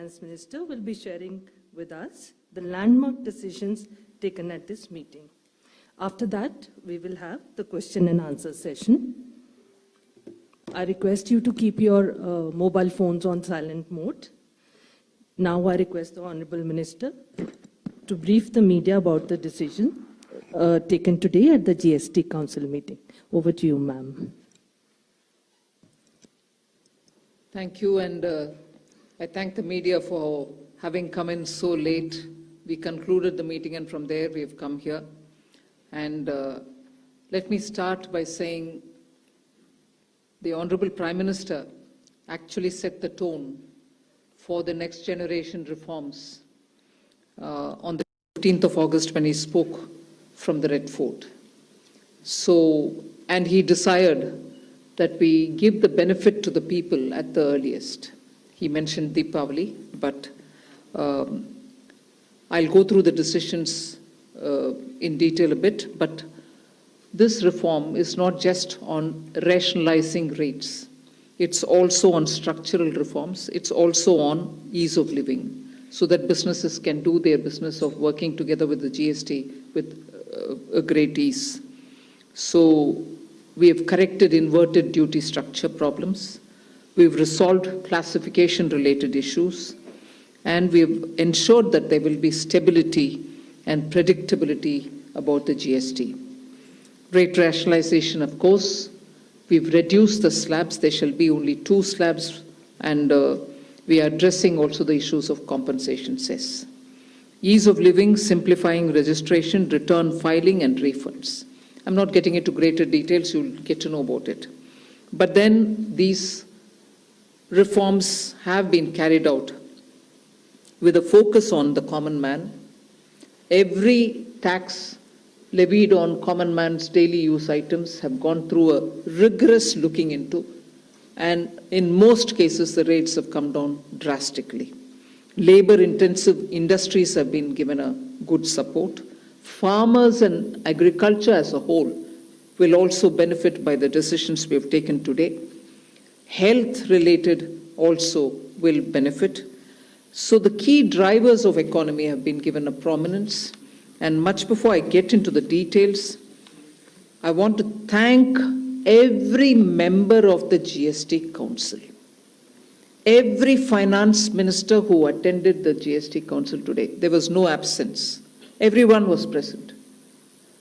Finance Minister will be sharing with us the landmark decisions taken at this meeting. After that, we will have the question and answer session. I request you to keep your mobile phones on silent mode. Now I request the Honorable Minister to brief the media about the decision taken today at the GST Council meeting. Over to you, ma'am. Thank you, and I thank the media for having come in so late. We concluded the meeting, and from there we have come here. And let me start by saying the Honorable Prime Minister actually set the tone for the next generation reforms on the 15th of August when he spoke from the Red Fort. So, and he desired that we give the benefit to the people at the earliest. He mentioned Deepavali, but I'll go through the decisions in detail a bit, but this reform is not just on rationalizing rates. It's also on structural reforms. It's also on ease of living, so that businesses can do their business of working together with the GST with a great ease. So we have corrected inverted duty structure problems. We've resolved classification-related issues, and we've ensured that there will be stability and predictability about the GST. Rate rationalization, of course, we've reduced the slabs. There shall be only 2 slabs, and we are addressing also the issues of compensation cess. Ease of living, simplifying registration, return filing, and refunds. I'm not getting into greater details, you'll get to know about it. But then these reforms have been carried out with a focus on the common man. Every tax levied on common man's daily use items have gone through a rigorous looking into, and in most cases the rates have come down drastically. Labor-intensive industries have been given a good support. Farmers and agriculture as a whole will also benefit by the decisions we have taken today. Health-related also will benefit. So the key drivers of economy have been given a prominence. And much before I get into the details, I want to thank every member of the GST Council, every finance minister who attended the GST Council today. There was no absence. Everyone was present.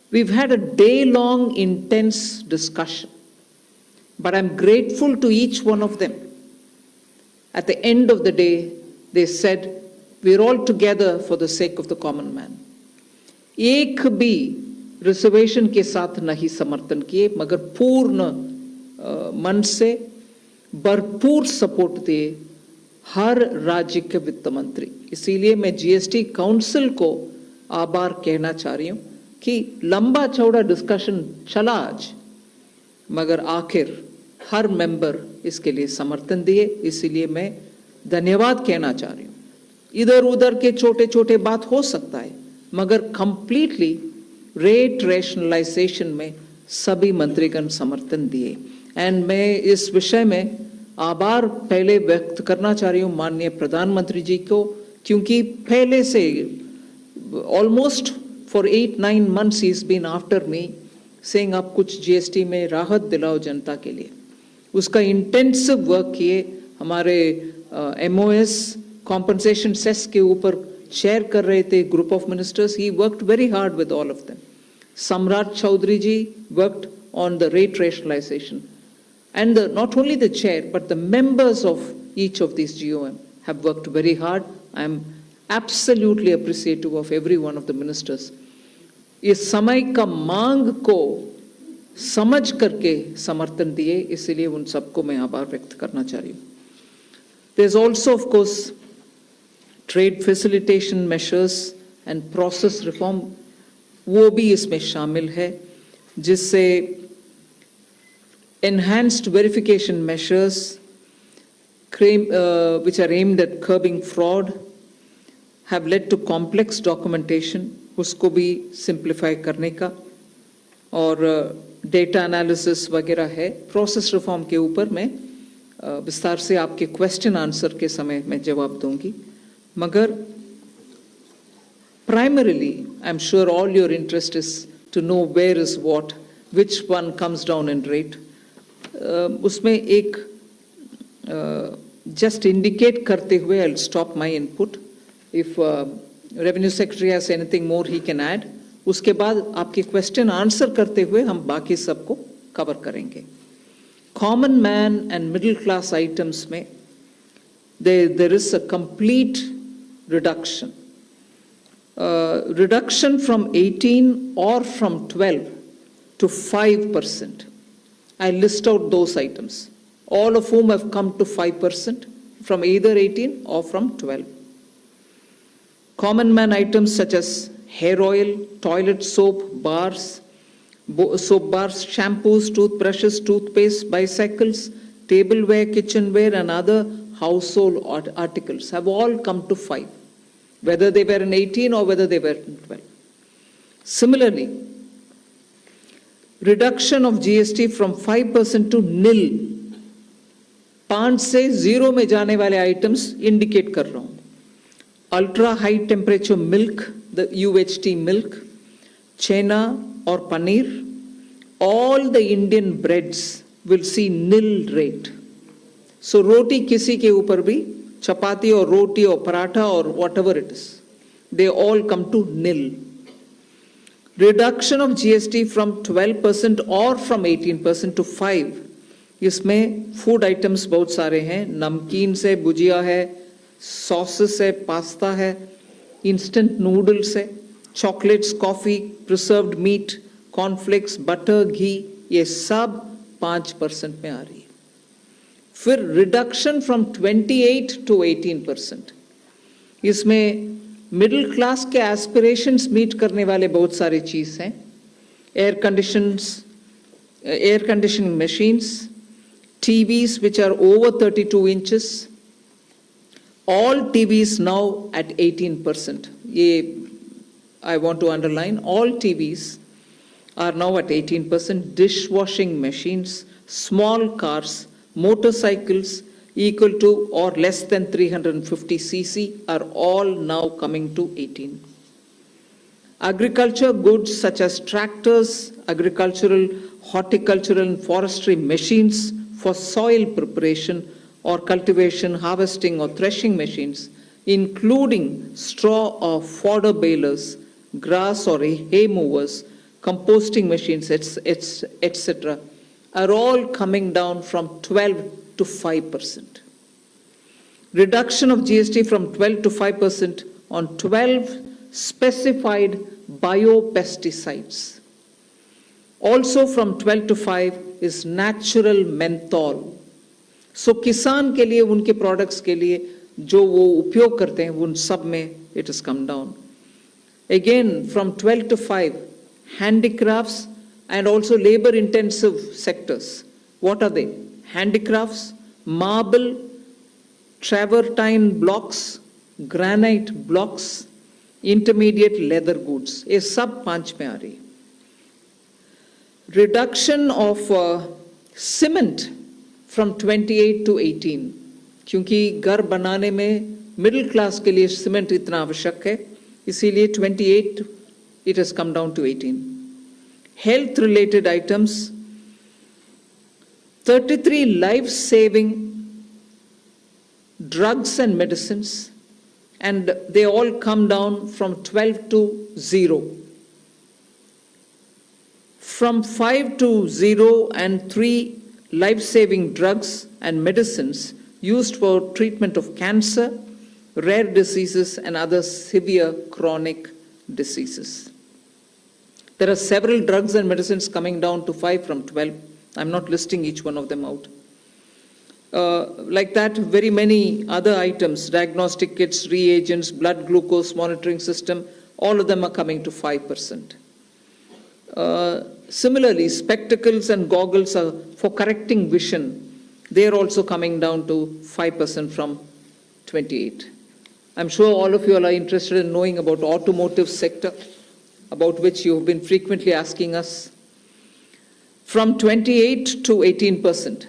We've had a day-long intense discussion, but I'm grateful to each one of them. At the end of the day, they said, we're all together for the sake of the common man. एक भी reservation के साथ नहीं समर्थन किए, मगर पूर्ण मन से भरपूर सपोर्ट दिए हर राज्य के वित्त मंत्री. इसीलिए मैं जीएसटी काउंसिल को आभार कहना चाह रही हूं कि लंबा चौड़ा डिस्कशन चला आज, मगर आखिर हर मेंबर इसके लिए समर्थन दिए. इसीलिए मैं धन्यवाद कहना चाह रही हूं. इधर उधर के छोटे छोटे बात हो सकता है, मगर कंप्लीटली रेट रैशनलाइजेशन में सभी मंत्रीगण समर्थन दिए. एंड मैं इस विषय में आभार पहले व्यक्त करना चाह रही हूं माननीय प्रधानमंत्री जी को, क्योंकि पहले से ऑलमोस्ट फॉर 8-9 months ही is been after me saying आप कुछ जीएसटी में राहत दिलाओ जनता के लिए. उसका इंटेंसिव वर्क किए. हमारे एमओएस कॉम्पनसेशन सेस के ऊपर चेयर कर रहे थे group of ministers. He worked very hard with all of them. Samrat Choudhary ji worked on the rate rationalisation, and not only the chair but the members of each of these GOM have worked very hard. I am absolutely appreciative of every one of the ministers. इस समय का मांग को समझ करके समर्थन दिए, इसलिए उन सबको मैं आभार व्यक्त करना चाह रही हूँ. There's also of course trade facilitation measures and process reform, वो भी इसमें शामिल है, जिससे enhanced verification measures which are aimed at curbing fraud have led to complex documentation, उसको भी simplify करने का, और data analysis वगैरह है. Process reform के ऊपर मैं विस्तार से आपके question answer के समय में जवाब दूंगी. Magar, primarily, I'm sure all your interest is to know where is what, which one comes down in rate. Usme ek just indicate karte hue, I'll stop my input. If Revenue Secretary has anything more he can add. उसके बाद आपके question answer करते हुए हम बाकी सबको cover करेंगे. Common man and middle class items में there is a complete reduction. Reduction from 18 or from 12 to 5%. I list out those items, all of whom have come to 5% from either 18 or from 12. Common man items such as hair oil, toilet soap, bars, shampoos, toothbrushes, toothpaste, bicycles, tableware, kitchenware, and other household articles have all come to 5, whether they were in 18 or whether they were in 12. Similarly, reduction of GST from 5% to nil. 5 से 0 में जाने वाले items indicate कर रहा हूँ. Ultra high temperature milk, the UHT milk, chena or paneer, all the Indian breads will see nil rate. So roti kisi ke upar bhi, chapati or roti or paratha or whatever it is, they all come to nil. Reduction of GST from 12% or from 18% to 5%. इसमें food items बहुत सारे हैं, नमकीन से भुजिया है, sauces है, pasta है, instant noodles है, chocolates, coffee, preserved meat, cornflakes, butter, ghee, ये सब 5% में आ रही है. फिर reduction from 28 to 18%. इसमें मिडिल क्लास के एस्पिरेशंस मीट करने वाले बहुत सारे चीज हैं. Air conditioning machines, TVs which are over 32 inches, all TVs now at 18%. I want to underline, all TVs are now at 18%. Dishwashing machines, small cars, motorcycles equal to or less than 350 cc are all now coming to 18. Agriculture goods such as tractors, agricultural, horticultural and forestry machines for soil preparation or cultivation, harvesting or threshing machines, including straw or fodder balers, grass or hay mowers, composting machines, etc., are all coming down from 12 to 5%. Reduction of GST from 12 to 5% on 12 specified biopesticides. Also from 12 to 5 is natural menthol. So किसान के लिए उनके products के लिए जो वो उपयोग करते हैं उन सब में it has come down. Again from 12 to 5, handicrafts and also labor intensive sectors. What are they? Handicrafts, marble, travertine blocks, granite blocks, intermediate leather goods. ये सब 5 में आ रही. Reduction of cement from 28 to 18. क्योंकि घर बनाने में middle class के लिए cement इतना आवश्यक है, इसीलिए 28 it has come down to 18. Health related items, 33 life-saving drugs and medicines, and they all come down from 12 to 0. From 5 to 0 and 3 life-saving drugs and medicines used for treatment of cancer, rare diseases, and other severe chronic diseases. There are several drugs and medicines coming down to 5 from 12. I'm not listing each one of them out. Like that, very many other items, diagnostic kits, reagents, blood glucose monitoring system, all of them are coming to 5%. Similarly, spectacles and goggles are for correcting vision. They are also coming down to 5% from 28. I'm sure all of you are interested in knowing about automotive sector, about which you have been frequently asking us. From 28 to 18%.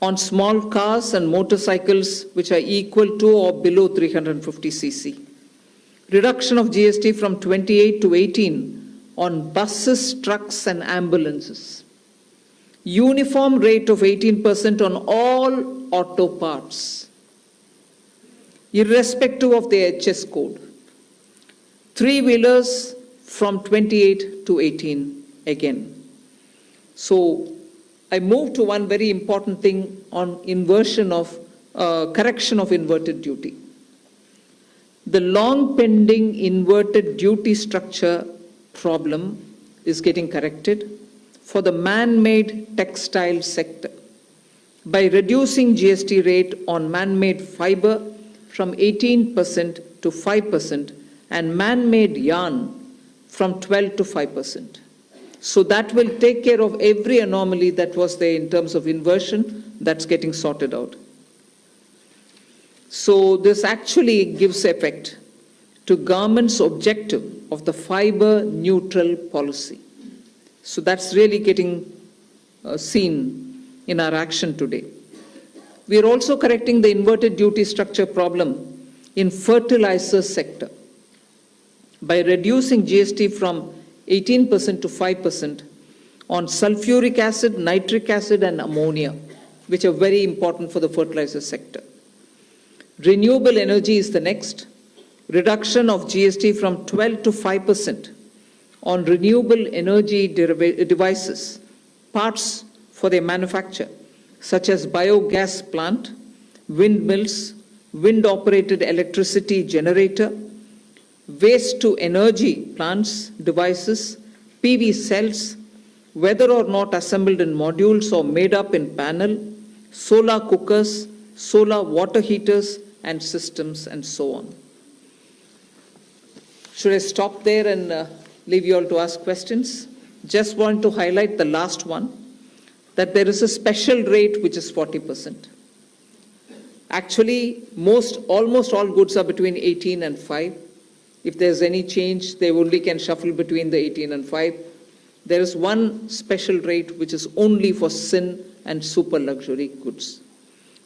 on small cars and motorcycles which are equal to or below 350 cc. Reduction of GST from 28 to 18 on buses, trucks and ambulances. Uniform rate of 18% on all auto parts, irrespective of the HS code. Three-wheelers from 28 to 18 again. So I move to one very important thing on inversion of, correction of inverted duty. The long pending inverted duty structure problem is getting corrected for the man-made textile sector by reducing GST rate on man-made fiber from 18% to 5% and man-made yarn from 12 to 5%. So that will take care of every anomaly that was there in terms of inversion. That's getting sorted out. So this actually gives effect to government's objective of the fiber neutral policy. So that's really getting seen in our action today. We are also correcting the inverted duty structure problem in fertilizer sector by reducing GST from 18% to 5% on sulfuric acid, nitric acid and ammonia, which are very important for the fertilizer sector. Renewable energy is the next. Reduction of GST from 12 to 5% on renewable energy devices, parts for their manufacture, such as biogas plant, windmills, wind-operated electricity generator, waste-to-energy plants, devices, PV cells, whether or not assembled in modules or made up in panel, solar cookers, solar water heaters, and systems, and so on. Should I stop there and leave you all to ask questions? Just want to highlight the last one, that there is a special rate which is 40%. Actually, almost all goods are between 18 and 5. If there's any change, they only can shuffle between the 18 and 5. There is one special rate which is only for sin and super luxury goods.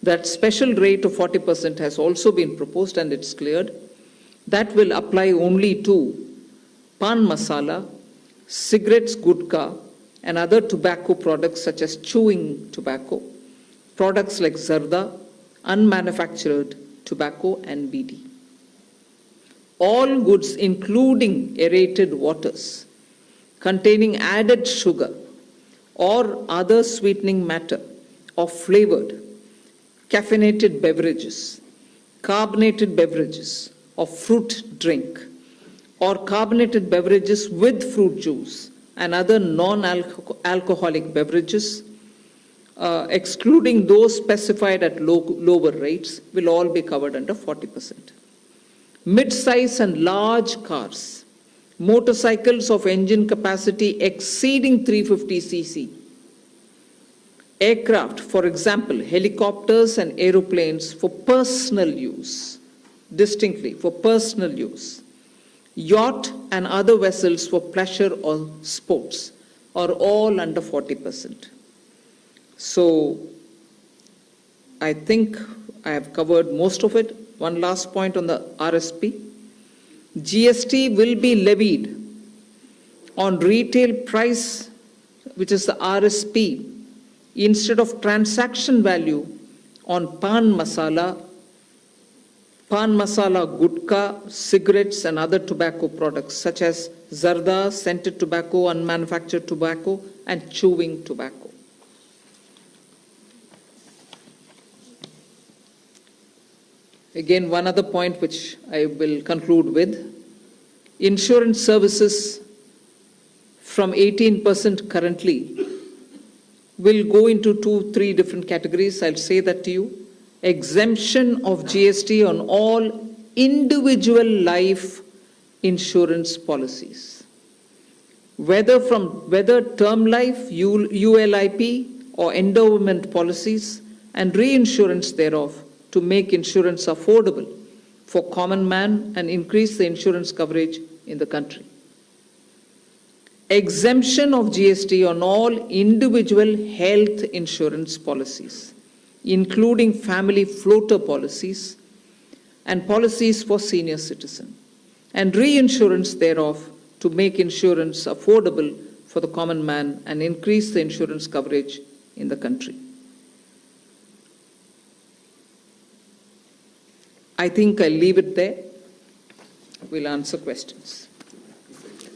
That special rate of 40% has also been proposed and it's cleared. That will apply only to pan masala, cigarettes, gutka, and other tobacco products such as chewing tobacco, products like zarda, unmanufactured tobacco, and BD. All goods, including aerated waters, containing added sugar or other sweetening matter or flavored, caffeinated beverages, carbonated beverages, or fruit drink, or carbonated beverages with fruit juice and other non-alcoholic beverages, excluding those specified at lower rates, will all be covered under 40%. Mid-size and large cars, motorcycles of engine capacity exceeding 350 cc, aircraft, for example, helicopters and aeroplanes for personal use, distinctly for personal use, yacht and other vessels for pleasure or sports are all under 40%. So I think I have covered most of it. One last point on the RSP. GST will be levied on retail price, which is the RSP, instead of transaction value on pan masala, gutka, cigarettes and other tobacco products such as zarda, scented tobacco, unmanufactured tobacco and chewing tobacco. Again, one other point which I will conclude with. Insurance services from 18% currently will go into 2-3 different categories. I'll say that to you. Exemption of GST on all individual life insurance policies. Whether term life, ULIP or endowment policies and reinsurance thereof, to make insurance affordable for common man and increase the insurance coverage in the country. Exemption of GST on all individual health insurance policies. including family floater policies and policies for senior citizens, and reinsurance thereof to make insurance affordable for the common man and increase the insurance coverage in the country. I think I'll leave it there. We'll answer questions.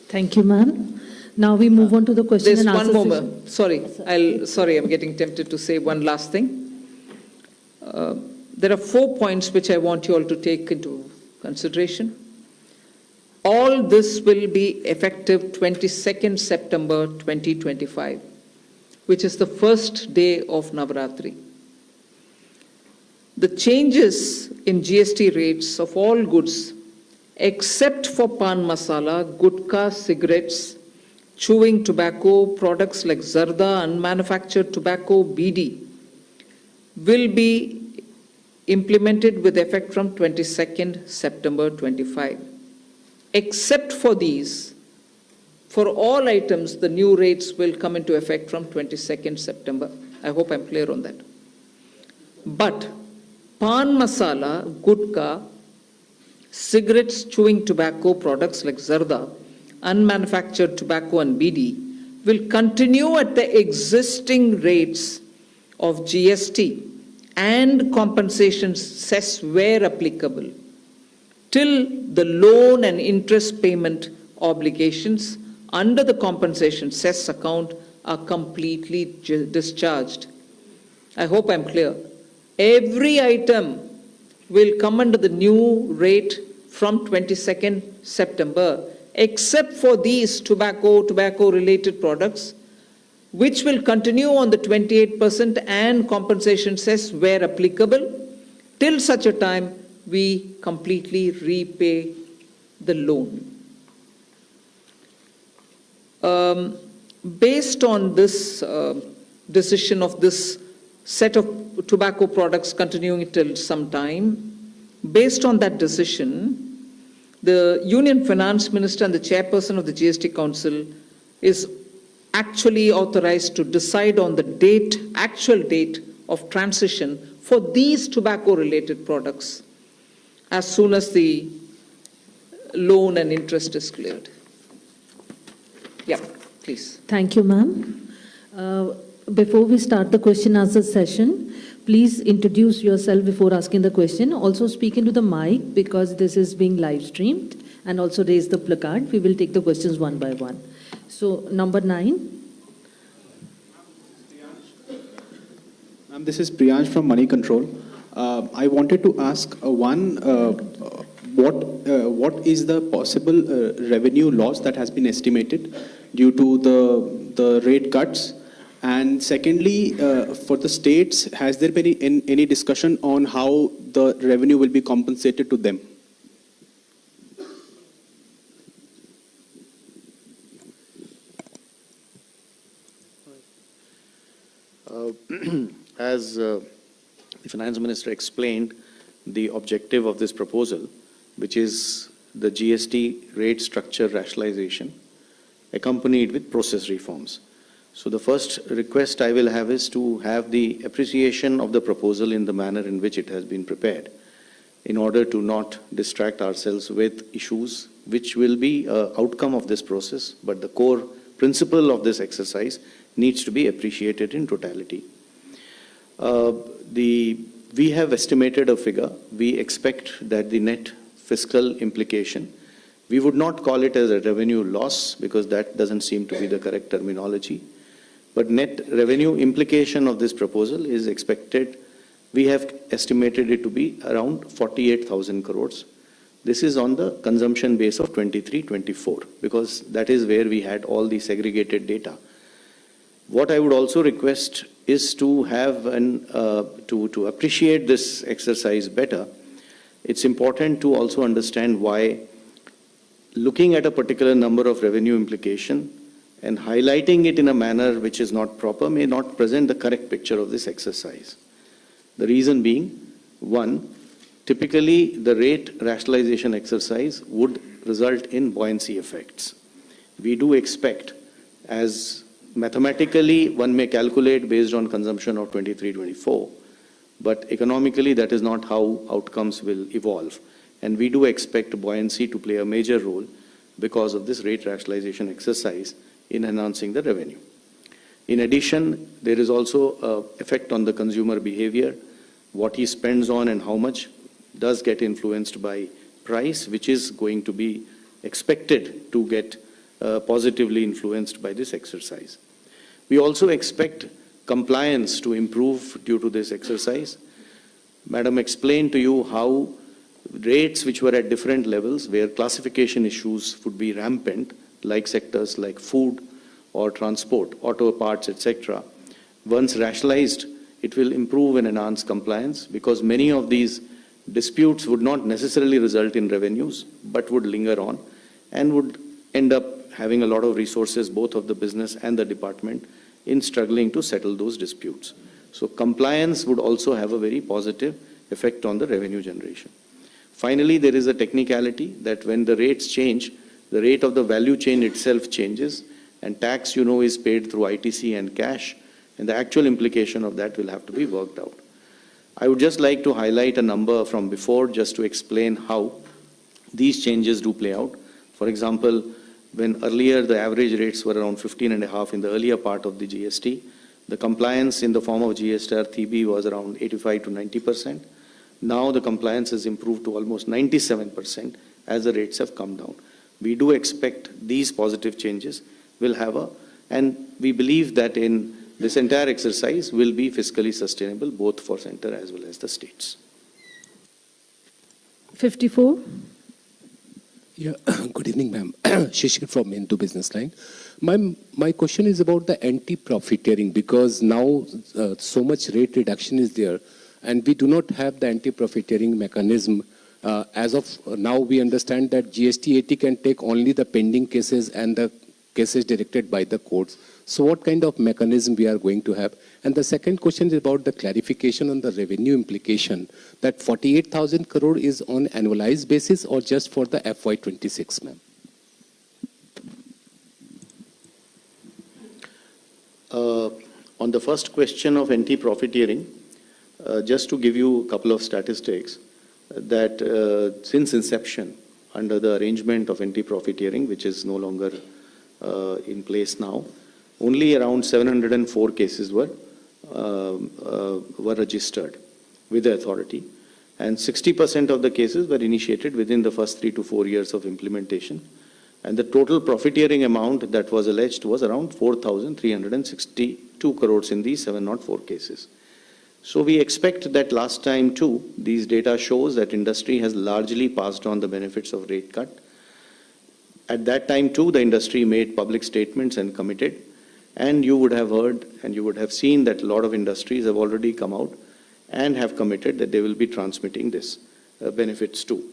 Thank you, ma'am. Now we move on to the question There's and answer one more. session. Sorry, I'm getting tempted to say one last thing. There are 4 points which I want you all to take into consideration. All this will be effective 22nd September 2025, which is the first day of Navaratri. The changes in GST rates of all goods, except for pan masala, gutka, cigarettes, chewing tobacco, products like zarda, unmanufactured tobacco, BD, will be implemented with effect from 22nd September 25. Except for these, for all items, the new rates will come into effect from 22nd September. I hope I'm clear on that. But pan masala, gutka, cigarettes, chewing tobacco, products like zarda, unmanufactured tobacco and BD will continue at the existing rates of GST and compensation cess where applicable till the loan and interest payment obligations under the compensation cess account are completely discharged. I hope I'm clear. Every item will come under the new rate from 22nd September, except for these tobacco-related products, which will continue on the 28% and compensation cess where applicable, till such a time we completely repay the loan. Based on this decision of this set of tobacco products continuing till some time, based on that decision, the Union Finance Minister and the Chairperson of the GST Council is actually authorized to decide on the actual date of transition for these tobacco-related products as soon as the loan and interest is cleared. Yeah, please. Thank you, ma'am. Before we start the question answer session, please introduce yourself before asking the question. Also speak into the mic because this is being live streamed, and also raise the placard. We will take the questions one by one. So, number 9. Ma'am, this is Priyansh from Money Control. I wanted to ask what is the possible revenue loss that has been estimated due to the rate cuts? And secondly, for the states, has there been any discussion on how the revenue will be compensated to them? As the Finance Minister explained, the objective of this proposal, which is the GST rate structure rationalization, accompanied with process reforms. So the first request I will have is to have the appreciation of the proposal in the manner in which it has been prepared, in order to not distract ourselves with issues which will be an outcome of this process, but the core principle of this exercise needs to be appreciated in totality. We have estimated a figure. We expect that the net fiscal implication, we would not call it as a revenue loss because that doesn't seem to be the correct terminology. But net revenue implication of this proposal is expected, we have estimated it to be around 48,000 crores. This is on the consumption base of 23-24 because that is where we had all the segregated data. What I would also request is to have to appreciate this exercise better. It's important to also understand why looking at a particular number of revenue implication and highlighting it in a manner which is not proper may not present the correct picture of this exercise. The reason being, one, typically the rate rationalization exercise would result in buoyancy effects. We do expect, as mathematically one may calculate based on consumption of 23-24, But economically, that is not how outcomes will evolve. And we do expect buoyancy to play a major role because of this rate rationalization exercise in enhancing the revenue. In addition, there is also an effect on the consumer behavior. What he spends on and how much does get influenced by price, which is going to be expected to get positively influenced by this exercise. We also expect compliance to improve due to this exercise. Madam explained to you how rates which were at different levels, where classification issues would be rampant, like sectors like food or transport, auto parts, etc. Once rationalized, it will improve and enhance compliance, because many of these disputes would not necessarily result in revenues, but would linger on and would end up having a lot of resources, both of the business and the department, in struggling to settle those disputes. So compliance would also have a very positive effect on the revenue generation. Finally, there is a technicality that when the rates change, the rate of the value chain itself changes, and tax, you know, is paid through ITC and cash, and the actual implication of that will have to be worked out. I would just like to highlight a number from before just to explain how these changes do play out. For example, when earlier the average rates were around 15.5 in the earlier part of the GST, the compliance in the form of GSTR TB was around 85 to 90%. Now the compliance has improved to almost 97% as the rates have come down. We do expect these positive changes will have and we believe that in this entire exercise will be fiscally sustainable both for center as well as the states. 54. Yeah, good evening, ma'am. Shishir from Hindu Business Line. My question is about the anti-profiteering, because now so much rate reduction is there, and we do not have the anti-profiteering mechanism. As of now, we understand that GST 80 can take only the pending cases and the cases directed by the courts. So what kind of mechanism we are going to have? And the second question is about the clarification on the revenue implication, that 48,000 crore is on annualized basis or just for the FY26, ma'am? On the first question of anti-profiteering, just to give you a couple of statistics, that since inception, under the arrangement of anti-profiteering, which is no longer in place now, only around 704 cases were registered with the authority, and 60% of the cases were initiated within the first 3 to 4 years of implementation, and the total profiteering amount that was alleged was around 4,362 crores in these 704 cases. So we expect that last time too, these data shows that industry has largely passed on the benefits of rate cut. At that time too, the industry made public statements and committed, and you would have heard and you would have seen that a lot of industries have already come out and have committed that they will be transmitting this benefits too.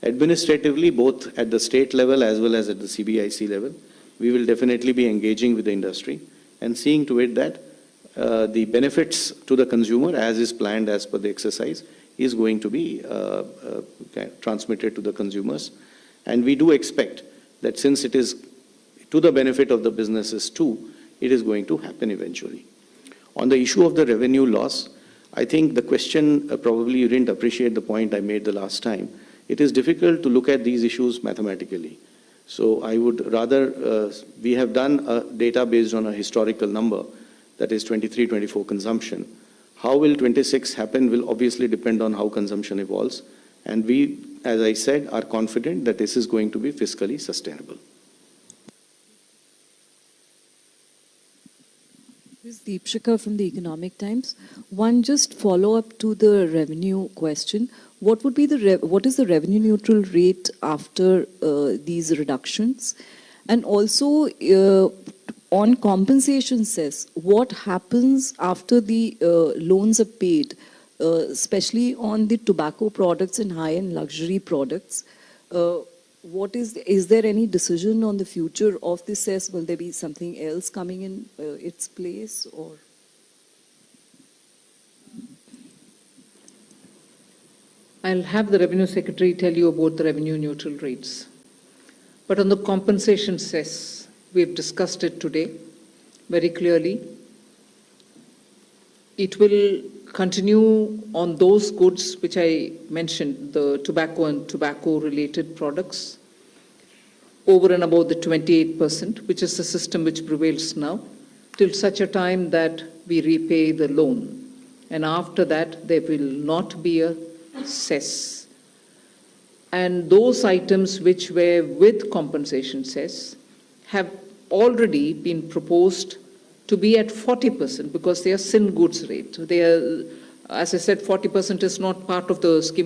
Administratively, both at the state level as well as at the CBIC level, we will definitely be engaging with the industry and seeing to it that the benefits to the consumer, as is planned as per the exercise, is going to be transmitted to the consumers. And we do expect that since it is to the benefit of the businesses too, it is going to happen eventually. On the issue of the revenue loss, I think the question, probably you didn't appreciate the point I made the last time. It is difficult to look at these issues mathematically. So I would rather, we have done a data based on a historical number, that is 23-24 consumption. How will 26 happen will obviously depend on how consumption evolves. And we, as I said, are confident that this is going to be fiscally sustainable. This is Deepshika from the Economic Times. One just follow-up to the revenue question. What would be what is the revenue neutral rate after these reductions? And also on compensation cess, what happens after the loans are paid, especially on the tobacco products and high-end luxury products? Is there any decision on the future of the cess? Will there be something else coming in its place, or? I'll have the Revenue Secretary tell you about the revenue neutral rates. But on the compensation cess, we've discussed it today very clearly. It will continue on those goods which I mentioned, the tobacco and tobacco-related products, over and above the 28%, which is the system which prevails now, till such a time that we repay the loan. And after that, there will not be a cess. And those items which were with compensation cess have already been proposed to be at 40% because they are sin goods rate. They are, as I said, 40% is not part of the scheme of